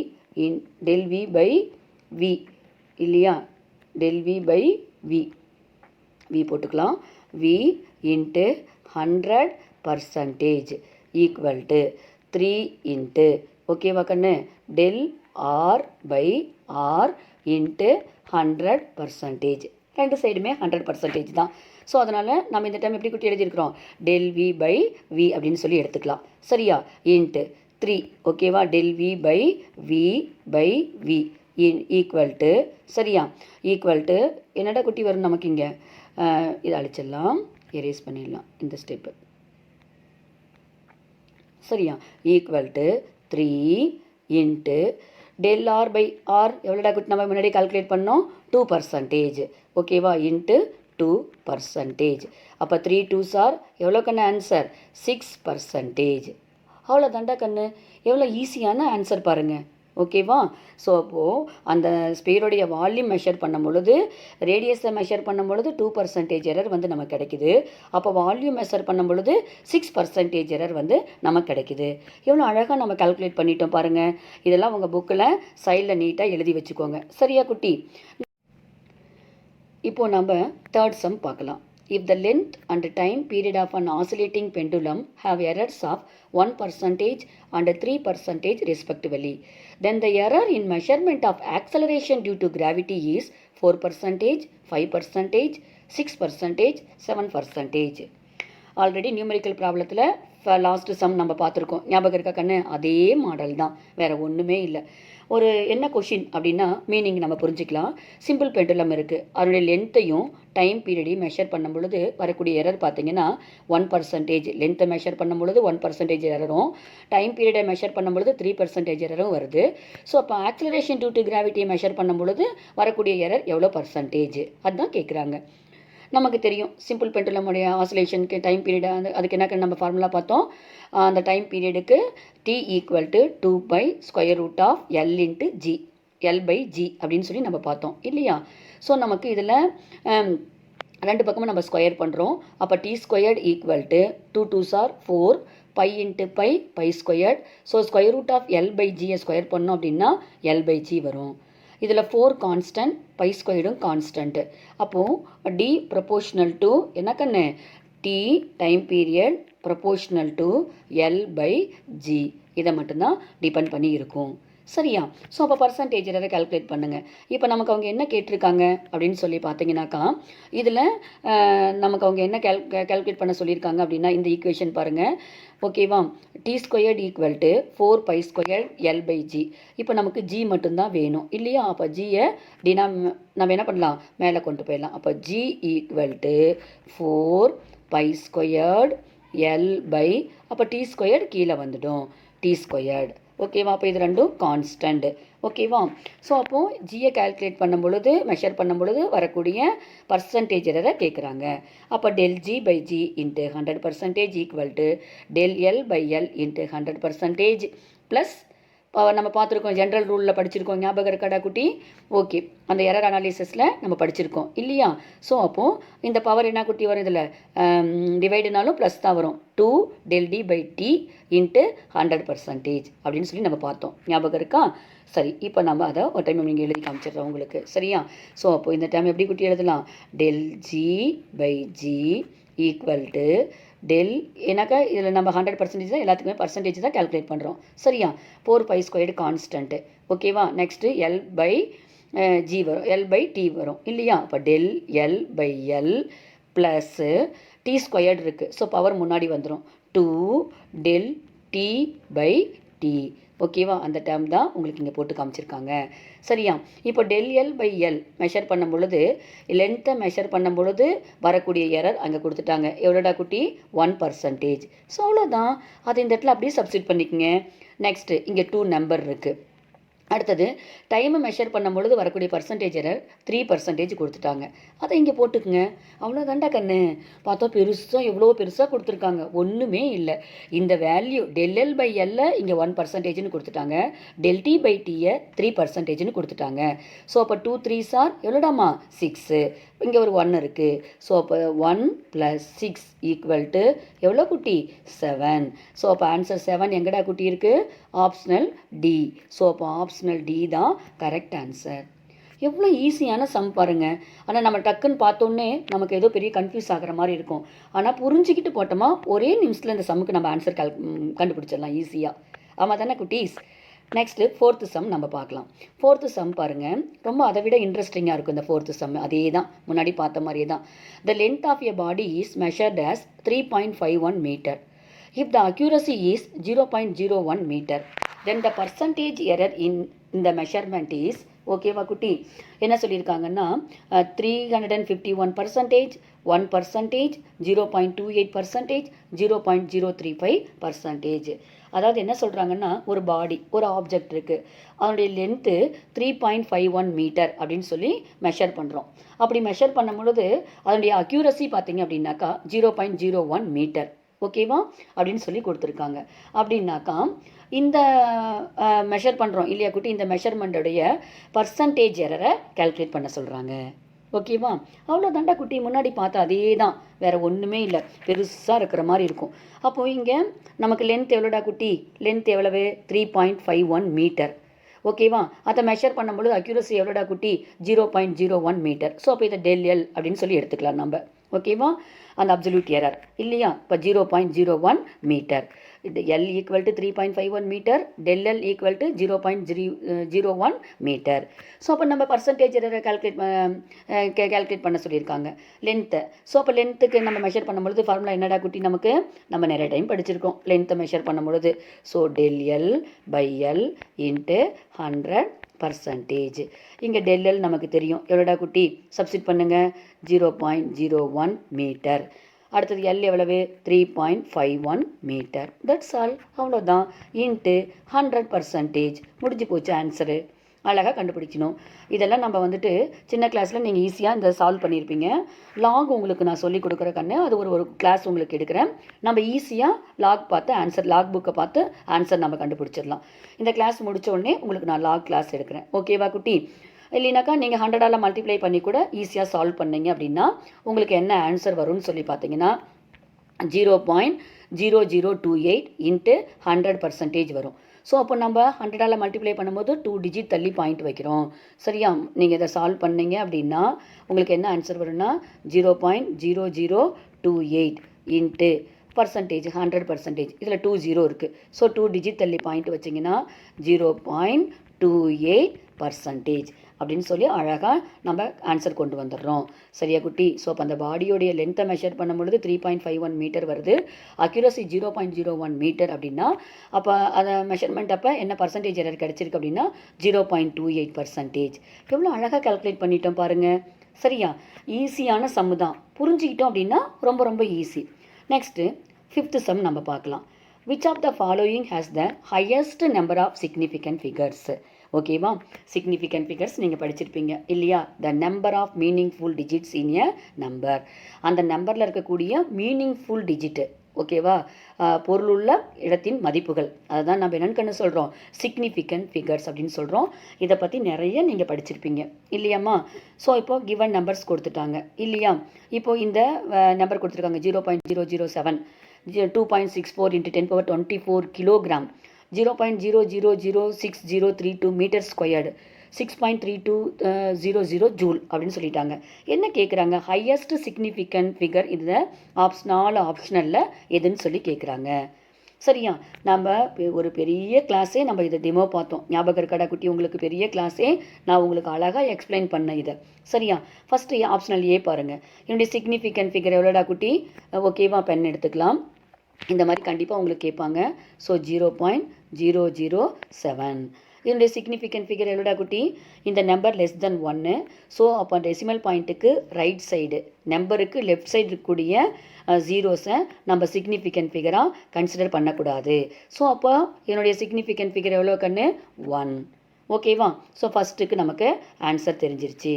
in del V by V இல்லையா, del V by V V போட்டுக்கலாம். V into 100% equal to 3 into ஓகேவா கண்ணு del R by R into 100%. ரெண்டு சைடுமே 100% தான். ஸோ அதனால் நம்ம இந்த டைம் எப்படி குட்டி எழுதியிருக்கிறோம், டெல் வி பை வி அப்படின்னு சொல்லி எடுத்துக்கலாம். சரியா, இன்ட்டு 3 ஓகேவா, del V by V equal to சரியா, ஈக்குவல் டு என்னடா குட்டி வரும் நமக்கு இங்கே, இதை அழிச்சிடலாம், எரேஸ் பண்ணிடலாம் இந்த ஸ்டெப்பு. சரியா, equal to 3 into del R by R எவ்வளோடா குட்டி நம்ம முன்னாடி கால்குலேட் பண்ணோம் 2%. ஓகேவா, இன்ட்டு 2%. அப்போ 3 2s ஆர் எவ்வளோ கண்ணு ஆன்சர் 6%. அவ்வளோ தாண்டா கண்ணு, எவ்வளோ ஈஸியான ஆன்சர் பாருங்கள். ஓகேவா, ஸோ அப்போது அந்த ஸ்பீரோடைய வால்யூம் மெஷர் பண்ணும் பொழுது ரேடியஸை மெஷர் பண்ணும் பொழுது 2% எரர் வந்து நமக்கு கிடைக்குது. அப்போ வால்யூம் மெஷர் பண்ணும் பொழுது 6% எரர் வந்து நமக்கு கிடைக்குது. எவ்வளோ அழகாக நம்ம கால்குலேட் பண்ணிட்டோம் பாருங்கள். இதெல்லாம் உங்கள் புக்கில் சைடில் நீட்டாக எழுதி வச்சுக்கோங்க. சரியா குட்டி, இப்போது நம்ம தேர்ட் சம் பார்க்கலாம். If the length and time period of an oscillating pendulum have errors of 1% and 3% respectively, then the error in measurement of acceleration due to gravity is 4%, 5%, 6%, 7%. Already numerical ப்ராப்ளத்தில் லாஸ்ட்டு சம் நம்ம பார்த்துருக்கோம், ஞாபகம் இருக்கா கண்ணு? அதே மாடல் தான், வேறு ஒன்றுமே இல்லை. ஒரு என்ன கொஷின் அப்படின்னா மீனிங் நம்ம புரிஞ்சிக்கலாம். சிம்பிள் பெண்டுலம் இருக்குது, அதனுடைய லென்த்தையும் டைம் பீரியடையும் மெஷர் பண்ணும் பொழுது வரக்கூடிய எரர் பார்த்தீங்கன்னா 1%. லென்த்தை மெஷர் பண்ணும் பொழுது 1% எரரும், டைம் பீரியடை மெஷர் பண்ணும் பொழுது 3% எரரும் வருது. ஸோ அப்போ ஆக்சிலரேஷன் டியூ டு கிராவிட்டியை மெஷர் பண்ணும் பொழுது வரக்கூடிய எரர் எவ்வளோ பர்சன்டேஜ் அதுதான் கேட்குறாங்க. நமக்கு தெரியும் சிம்பிள் பெண்டுலமுடைய ஆசிலேஷனுக்கு டைம் பீரியட் அதுக்கு என்ன நம்ம ஃபார்முலா பார்த்தோம். அந்த டைம் பீரியடுக்கு T equal to 2/√L into G, L/G அப்படின்னு சொல்லி நம்ம பார்த்தோம் இல்லையா. ஸோ நமக்கு இதில் ரெண்டு பக்கமும் நம்ம ஸ்கொயர் பண்ணுறோம். அப்போ T² equal to 2 2s or 4 pi into pi squared. So √L/Gயை ஸ்கொயர் பண்ணோம் அப்படின்னா L/G வரும். இதில் 4 கான்ஸ்டன்ட், பை ஸ்கொயர்டும் கான்ஸ்டன்ட்டு. அப்போது D ப்ரொபோஷ்னல் டு என்ன கண்ணு, T time period proportional to L/G, இதை மட்டும்தான் டிபெண்ட் பண்ணி இருக்கும். சரியா, ஸோ அப்போ பர்சன்டேஜ் எரரை கால்குலேட் பண்ணுங்கள். இப்போ நமக்கு அவங்க என்ன கேட்டிருக்காங்க அப்படின்னு சொல்லி பார்த்தீங்கன்னாக்கா, இதில் நமக்கு அவங்க என்ன கால்குலேட் பண்ண சொல்லியிருக்காங்க அப்படின்னா இந்த ஈக்குவேஷன் பாருங்கள். ஓகேவா, T² ஈக்குவல் டு 4π² L/G. இப்போ நமக்கு G மட்டும்தான் வேணும் இல்லையா. அப்போ Gயை நம்ம என்ன பண்ணலாம், மேலே கொண்டு போயிடலாம். அப்போ G equal to 4π² L by அப்போ T² கீழே வந்துடும், T². ஓகேவா, அப்போ இது ரெண்டும் கான்ஸ்டன்ட். ஓகேவா, ஸோ அப்போது ஜியை கால்குலேட் பண்ணும் பொழுது மெஷர் பண்ணும் பொழுது வரக்கூடிய பர்சன்டேஜ் எரரை கேட்குறாங்க. அப்போ ΔG/G into 100% equal to ΔL/L into 100% plus நம்ம பார்த்துருக்கோம், ஜென்ரல் ரூலில் படிச்சிருக்கோம், ஞாபகம் இருக்காடா குட்டி? ஓகே, அந்த எரர் அனாலிசிஸில் நம்ம படிச்சிருக்கோம் இல்லையா. ஸோ அப்போது இந்த பவர் என்ன குட்டி வரும், இதில் டிவைடுனாலும் ப்ளஸ் தான் வரும், 2ΔD/T இன்ட்டு 100% அப்படின்னு சொல்லி நம்ம பார்த்தோம், ஞாபகம் இருக்கா? சரி, இப்போ நம்ம அதை ஒரு டைம் நீங்கள் எழுதி காமிச்சிடுறோம் உங்களுக்கு. சரியா, ஸோ அப்போது இந்த டைம் எப்படி குட்டி எழுதலாம், ΔG/G ஈக்குவல் டு டெல், ஏன்னாக்கா இதில் நம்ம 100% தான் எல்லாத்துக்குமே பர்சன்டேஜ் தான் கால்குலேட் பண்ணுறோம். சரியா, 4π² கான்ஸ்டன்ட்டு. ஓகேவா, நெக்ஸ்ட்டு L/G வரும், L/T வரும் இல்லையா. அப்போ ΔL/L ப்ளஸ்ஸு T² இருக்குது, ஸோ பவர் முன்னாடி வந்துடும், 2ΔT/T. ஓகேவா, அந்த டேர்ம் தான் உங்களுக்கு இங்கே போட்டு காமிச்சிருக்காங்க. சரியா, இப்போ ΔL/L மெஷர் பண்ணும் பொழுது லென்த்தை மெஷர் பண்ணும் பொழுது வரக்கூடிய எரர் அங்கே கொடுத்துட்டாங்க, எவ்வளோடா குட்டி, 1%. ஸோ அவ்வளோதான், அது இந்த இடத்துல அப்படியே சப்ஸ்டியூட் பண்ணிக்கோங்க. நெக்ஸ்ட்டு இங்கே 2 நம்பர் இருக்குது, அடுத்தது டைமை மெஷர் பண்ணும்பொழுது வரக்கூடிய பர்சன்டேஜ் எரர் 3% கொடுத்துட்டாங்க. அதை இங்கே போட்டுக்குங்க. அவ்வளோதான்டா கண்ணு. பார்த்தா பெருசாக எவ்வளோ பெருசாக கொடுத்துருக்காங்க. ஒன்றுமே இல்லை. இந்த வேல்யூ டெல் பை எல்ல இங்கே 1%ன்னு கொடுத்துட்டாங்க. டெல் டி பை டீயை 3%ன்னு கொடுத்துட்டாங்க. ஸோ அப்போ 2 3s ஆர் எவ்வளோடாமா 6. இங்கே ஒரு 1 இருக்குது. ஸோ அப்போ 1 + 6 = எவ்வளோ குட்டி 7. ஸோ அப்போ ஆன்சர் 7 எங்கடா குட்டி இருக்குது? Optional D. ஸோ அப்போ ஆப்ஷனல் டி தான் கரெக்ட் ஆன்சர். எவ்வளோ ஈஸியான சம் பாருங்கள். ஆனால் நம்ம டக்குன்னு பார்த்தோன்னே நமக்கு ஏதோ பெரிய கன்ஃபியூஸ் ஆகிற மாதிரி இருக்கும். ஆனால் புரிஞ்சுக்கிட்டு போட்டோமா ஒரே நிமிஷத்தில் இந்த சம்முக்கு நம்ம ஆன்சர் கண்டுபிடிச்சிடலாம் ஈஸியாக. ஆமாம் தானே குட்டீஸ்? நெக்ஸ்ட்டு 4th சம் நம்ம பார்க்கலாம். 4th சம் பாருங்கள், ரொம்ப அதை விட இன்ட்ரெஸ்டிங்காக இருக்கும் இந்த 4th சம். அதே தான் முன்னாடி பார்த்த மாதிரியே தான். The length of a body is measured as 3.51 metre. If the accuracy is 0.01 meter, then the percentage error in the measurement is, ஓகேவா குட்டி? என்ன சொல்லியிருக்காங்கன்னா 351%, 1%, 0.28%, 0.035%. அதாவது என்ன சொல்கிறாங்கன்னா ஒரு பாடி, ஒரு ஆப்ஜெக்ட் இருக்குது, அதனுடைய லென்த்து 3.51 மீட்டர் அப்படின்னு சொல்லி மெஷர் பண்ணுறோம். அப்படி மெஷர் பண்ணும் பொழுது அதனுடைய அக்யூரசி பார்த்தீங்க அப்படின்னாக்கா 0.01 மீட்டர். ஓகேவா அப்படின்னு சொல்லி கொடுத்துருக்காங்க. அப்படின்னாக்கா இந்த மெஷர் பண்ணுறோம் இல்லையா குட்டி, இந்த மெஷர்மெண்ட்டுடைய பர்சன்டேஜ் எரரை கால்குலேட் பண்ண சொல்கிறாங்க. ஓகேவா? அவ்வளோதாண்டா குட்டி. முன்னாடி பார்த்தா அதே தான், வேறு ஒன்றுமே இல்லை. பெருசாக இருக்கிற மாதிரி இருக்கும். அப்போது இங்கே நமக்கு லென்த் எவ்வளோடா குட்டி? லென்த் எவ்வளவு? 3.51 மீட்டர். ஓகேவா? அதை மெஷர் பண்ணும்பொழுது அக்யூரசி எவ்வளோடா குட்டி? 0.01 மீட்டர். ஸோ அப்போ இதை டெல் எல் அப்படின்னு சொல்லி எடுத்துக்கலாம் நம்ம. ஓகேவா? அந்த அப்சல்யூட் எரர் இல்லையா? இப்போ 0.01 மீட்டர். இது L equal to 3.51 metre, del L equal to 0.01 metre. So அப்போ நம்ம பர்சன்டேஜ் எரரை கால்குலேட் பண்ண சொல்லியிருக்காங்க லென்த்தை. ஸோ அப்போ லென்த்துக்கு நம்ம மெஷர் பண்ணும்பொழுது ஃபார்முலா என்னடா குட்டி? நமக்கு நம்ம நிறைய டைம் படிச்சிருக்கோம் லென்த்தை மெஷர் பண்ணும்பொழுது. So del L by L into 100%. இங்கே டெல் எல் நமக்கு தெரியும் எவ்வளோடா குட்டி? சப்ஸ்டிட் பண்ணுங்கள். 0.01 மீட்டர். அடுத்தது எல் எவ்வளவு? 3.51 மீட்டர். That's all. அவ்வளோதான். இன்ட்டு 100%. முடிஞ்சு போச்சு ஆன்சரு. அழகாக கண்டுபிடிக்கணும். இதெல்லாம் நம்ம வந்துட்டு சின்ன கிளாஸில் நீங்கள் ஈஸியாக இந்த சால்வ் பண்ணியிருப்பீங்க. லாக் உங்களுக்கு நான் சொல்லிக் கொடுக்குற கண்ணு, அது ஒரு கிளாஸ் உங்களுக்கு எடுக்கிறேன். நம்ம ஈஸியாக லாக் பார்த்து ஆன்சர், லாக் புக்கை பார்த்து ஆன்சர் நம்ம கண்டுபிடிச்சிடலாம். இந்த கிளாஸ் முடித்த உடனே உங்களுக்கு நான் லாக் கிளாஸ் எடுக்கிறேன். ஓகேவா குட்டி? இல்லைனாக்கா நீங்கள் 100ஆல் மல்டிப்ளை பண்ணி கூட ஈஸியாக சால்வ் பண்ணீங்க அப்படின்னா உங்களுக்கு என்ன ஆன்சர் வரும்னு சொல்லி பார்த்தீங்கன்னா 0.0028 இன்ட்டு 100% வரும். ஸோ அப்போ நம்ம 100ஆல் மல்டிப்ளை பண்ணும்போது 2 டிஜிட் தள்ளி பாயிண்ட் வைக்கிறோம். சரியா? நீங்கள் இதை சால்வ் பண்ணீங்க அப்படின்னா உங்களுக்கு என்ன ஆன்சர் வரும்னா 0.0028 இன்ட்டு பர்சன்டேஜ் 100%. இதில் 20 இருக்குது. ஸோ 2 டிஜிட் தள்ளி பாயிண்ட் வச்சிங்கன்னா 0.28% அப்படின்னு சொல்லி அழகாக நம்ம ஆன்சர் கொண்டு வந்துடுறோம். சரியா குட்டி? ஸோ அப்போ அந்த பாடியோடைய லென்த்தை மெஷர் பண்ணும்பொழுது 3.51 மீட்டர் வருது. அக்யூரசி 0.01 மீட்டர் அப்படின்னா அப்போ அதை மெஷர்மெண்ட் அப்போ என்ன பர்சன்டேஜ் எரர் கிடச்சிருக்கு அப்படின்னா 0.28%. எவ்வளோ அழகாக கால்குலேட் பண்ணிட்டோம் பாருங்கள். சரியா? ஈஸியான சம்மு தான். புரிஞ்சுக்கிட்டோம் அப்படின்னா ரொம்ப ரொம்ப ஈஸி. நெக்ஸ்ட்டு 5th சம் நம்ம பார்க்கலாம். Which of the following has the highest number of significant figures? ஓகேவா? சிக்னிஃபிகண்ட் ஃபிகர்ஸ் நீங்கள் படிச்சிருப்பீங்க இல்லையா? The number of meaningful digits in a number. அந்த நம்பரில் இருக்கக்கூடிய மீனிங்ஃபுல் டிஜிட்டு, ஓகேவா, பொருளுள்ள இடத்தின் மதிப்புகள், அதுதான் நம்ம என்னென்னு சொல்கிறோம்? சிக்னிஃபிகண்ட் ஃபிகர்ஸ் அப்படின்னு சொல்கிறோம். இதை பற்றி நிறைய நீங்கள் படிச்சிருப்பீங்க இல்லையாம்மா? ஸோ இப்போது கிவன் நம்பர்ஸ் கொடுத்துட்டாங்க இல்லையா? இப்போது இந்த நம்பர் கொடுத்துருக்காங்க 0.007, 2.64 × 10^24 கிலோகிராம், 0.000632 மீட்டர் ஸ்கொயர்டு, 6.3200 ஜூல் அப்படின்னு சொல்லிட்டாங்க. என்ன கேட்குறாங்க? ஹையஸ்ட் சிக்னிஃபிகண்ட் ஃபிகர் இந்த ஆப்ஷனலில் எதுன்னு சொல்லி கேட்குறாங்க. சரியா? நம்ம ஒரு பெரிய கிளாஸே நம்ம இதை டெமோ பார்த்தோம். ஞாபகம் இருக்காடா குட்டி? உங்களுக்கு பெரிய கிளாஸே நான் உங்களுக்கு அழகாக எக்ஸ்பிளைன் பண்ண இதை. சரியா? ஃபஸ்ட்டு ஆப்ஷனல் ஏ பாருங்கள். என்னுடைய சிக்னிஃபிகண்ட் ஃபிகர் எவ்வளோடா குட்டி? ஓகேவா? பென் எடுத்துக்கலாம். இந்த மாதிரி கண்டிப்பாக உங்களுக்கு கேட்பாங்க. ஸோ 0.007. இதனுடைய சிக்னிஃபிகண்ட் ஃபிகர் எவ்வளோடா குட்டி? இந்த நம்பர் லெஸ் தென் 1. ஸோ அப்போ டெசிமல் பாயிண்ட்டுக்கு ரைட் சைடு, நம்பருக்கு லெஃப்ட் சைடு இருக்கக்கூடிய ஜீரோஸை நம்ம சிக்னிஃபிகண்ட் ஃபிகராக கன்சிடர் பண்ணக்கூடாது. ஸோ அப்போ என்னுடைய சிக்னிஃபிகண்ட் ஃபிகர் எவ்வளோ கண்ணு? 1. ஓகேவா? ஸோ ஃபஸ்ட்டுக்கு நமக்கு ஆன்சர் தெரிஞ்சிருச்சு.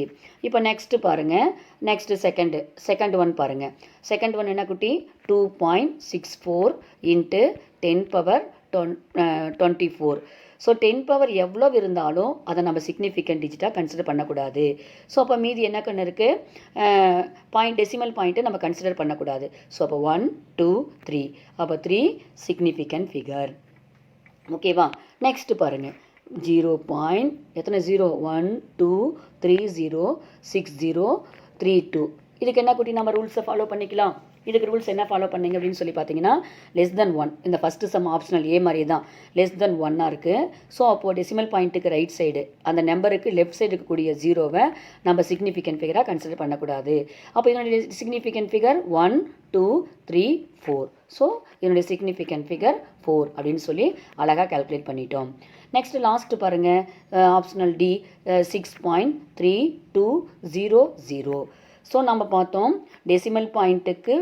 இப்போ நெக்ஸ்ட்டு பாருங்கள். நெக்ஸ்ட்டு செகண்ட் ஒன் பாருங்கள். செகண்ட் ஒன் என்ன குட்டி? 2.64 இன்ட்டு 10^24. ஸோ 10 பவர் எவ்வளோ இருந்தாலும் அதை நம்ம சிக்னிஃபிகண்ட் டிஜிட்டாக கன்சிடர் பண்ணக்கூடாது. ஸோ அப்போ மீதி என்ன கண்ணு இருக்குது? டெசிமல் பாயிண்ட்டு நம்ம கன்சிடர் பண்ணக்கூடாது. ஸோ அப்போ 1, 2, 3. அப்போ 3 சிக்னிஃபிகண்ட் ஃபிகர். ஓகேவா? நெக்ஸ்ட்டு பாருங்கள். 0. எத்தனை 0? 1, 2, 3, 0, 6, 0, 3, 2. இதுக்கு என்ன குட்டி நம்ம ரூல்ஸை ஃபாலோ பண்ணிக்கலாம். இதுக்கு ரூல்ஸ் என்ன ஃபாலோ பண்ணீங்க அப்படின்னு சொல்லி பார்த்தீங்கன்னா, <1 இந்த ஃபஸ்ட்டு சம் ஆப்ஷனல் ஏ மாதிரி தான் <1 இருக்குது. ஸோ அப்போது டெசிமல் பாயிண்ட்டுக்கு ரைட் சைடு அந்த நம்பருக்கு லெஃப்ட் சைடு இருக்கக்கூடிய 0வை நம்ம சிக்னிஃபிகண்ட் ஃபிகராக கன்சிடர் பண்ணக்கூடாது. அப்போ இதனுடைய சிக்னிஃபிகண்ட் ஃபிகர் 1, 2, 3, 4. ஸோ இதனுடைய சிக்னிஃபிகண்ட் ஃபிகர் 4 அப்படின்னு சொல்லி அழகாக கால்குலேட் பண்ணிட்டோம். நெக்ஸ்ட் லாஸ்ட்டு பாருங்கள். Optional D 6.3200. ஸோ நம்ம பார்த்தோம் டெசிமல் பாயிண்ட்டுக்கு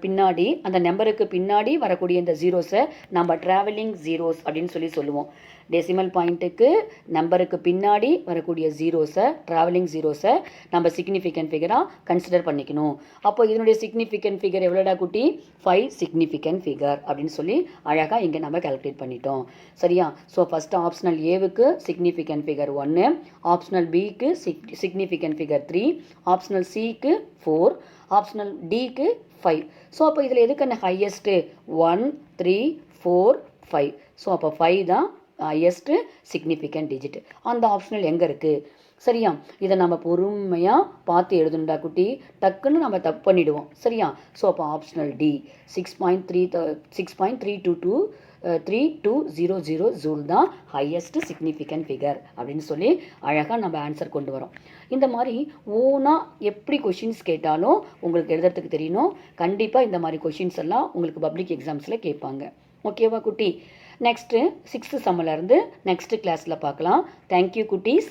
பின்னாடி அந்த நம்பருக்கு பின்னாடி வரக்கூடிய இந்த ஜீரோஸை நம்ம ட்ராவலிங் ஜீரோஸ் அப்படின்னு சொல்லுவோம். டெசிமல் பாயிண்ட்டுக்கு நம்பருக்கு பின்னாடி வரக்கூடிய ஜீரோஸை ட்ராவலிங் ஜீரோஸை நம்ம சிக்னிஃபிகண்ட் ஃபிகராக கன்சிடர் பண்ணிக்கணும். அப்போ இதனுடைய சிக்னிஃபிகண்ட் ஃபிகர் எவ்வளோடா குட்டி? 5 சிக்னிஃபிகண்ட் ஃபிகர் அப்படின்னு சொல்லி அழகாக இங்கே நம்ம கால்குலேட் பண்ணிட்டோம். சரியா? ஸோ ஃபஸ்ட்டு ஆப்ஷனல் ஏவுக்கு சிக்னிஃபிகண்ட் ஃபிகர் 1, ஆப்ஷனல் பிக்கு சிக்னிஃபிகண்ட் ஃபிகர் 3, ஆப்ஷனல் சிக்கு 4, ஆப்ஷனல் டிக்கு 5. ஸோ அப்போ இதில் எதுக்கு ஹையஸ்ட்டு? 1, 3, 4, 5. ஸோ அப்போ 5 தான் ஹையஸ்ட்டு சிக்னிஃபிகண்ட் டிஜிட். அந்த ஆப்ஷனல் எங்கே இருக்குது? சரியா? இதை நம்ம பொறுமையாக பார்த்து எழுதணுண்டா குட்டி. டக்குன்னு நம்ம தப்பு பண்ணிவிடுவோம். சரியா? ஸோ அப்போ ஆப்ஷனல் டி 6.3200 ஜூல் தான் ஹையஸ்ட் சிக்னிஃபிகண்ட் ஃபிகர் அப்படின்னு சொல்லி அழகாக நம்ம ஆன்சர் கொண்டு வரோம். இந்த மாதிரி ஓனாக எப்படி கொஷின்ஸ் கேட்டாலும் உங்களுக்கு எழுதுறதுக்கு தெரியணும். கண்டிப்பாக இந்த மாதிரி கொஷின்ஸ் எல்லாம் உங்களுக்கு பப்ளிக் எக்ஸாம்ஸில் கேட்பாங்க. ஓகேவா குட்டி? நெக்ஸ்ட்டு 6th சம்மில் இருந்து நெக்ஸ்ட்டு கிளாஸில் பார்க்கலாம். தேங்க்யூ குட்டீஸ்.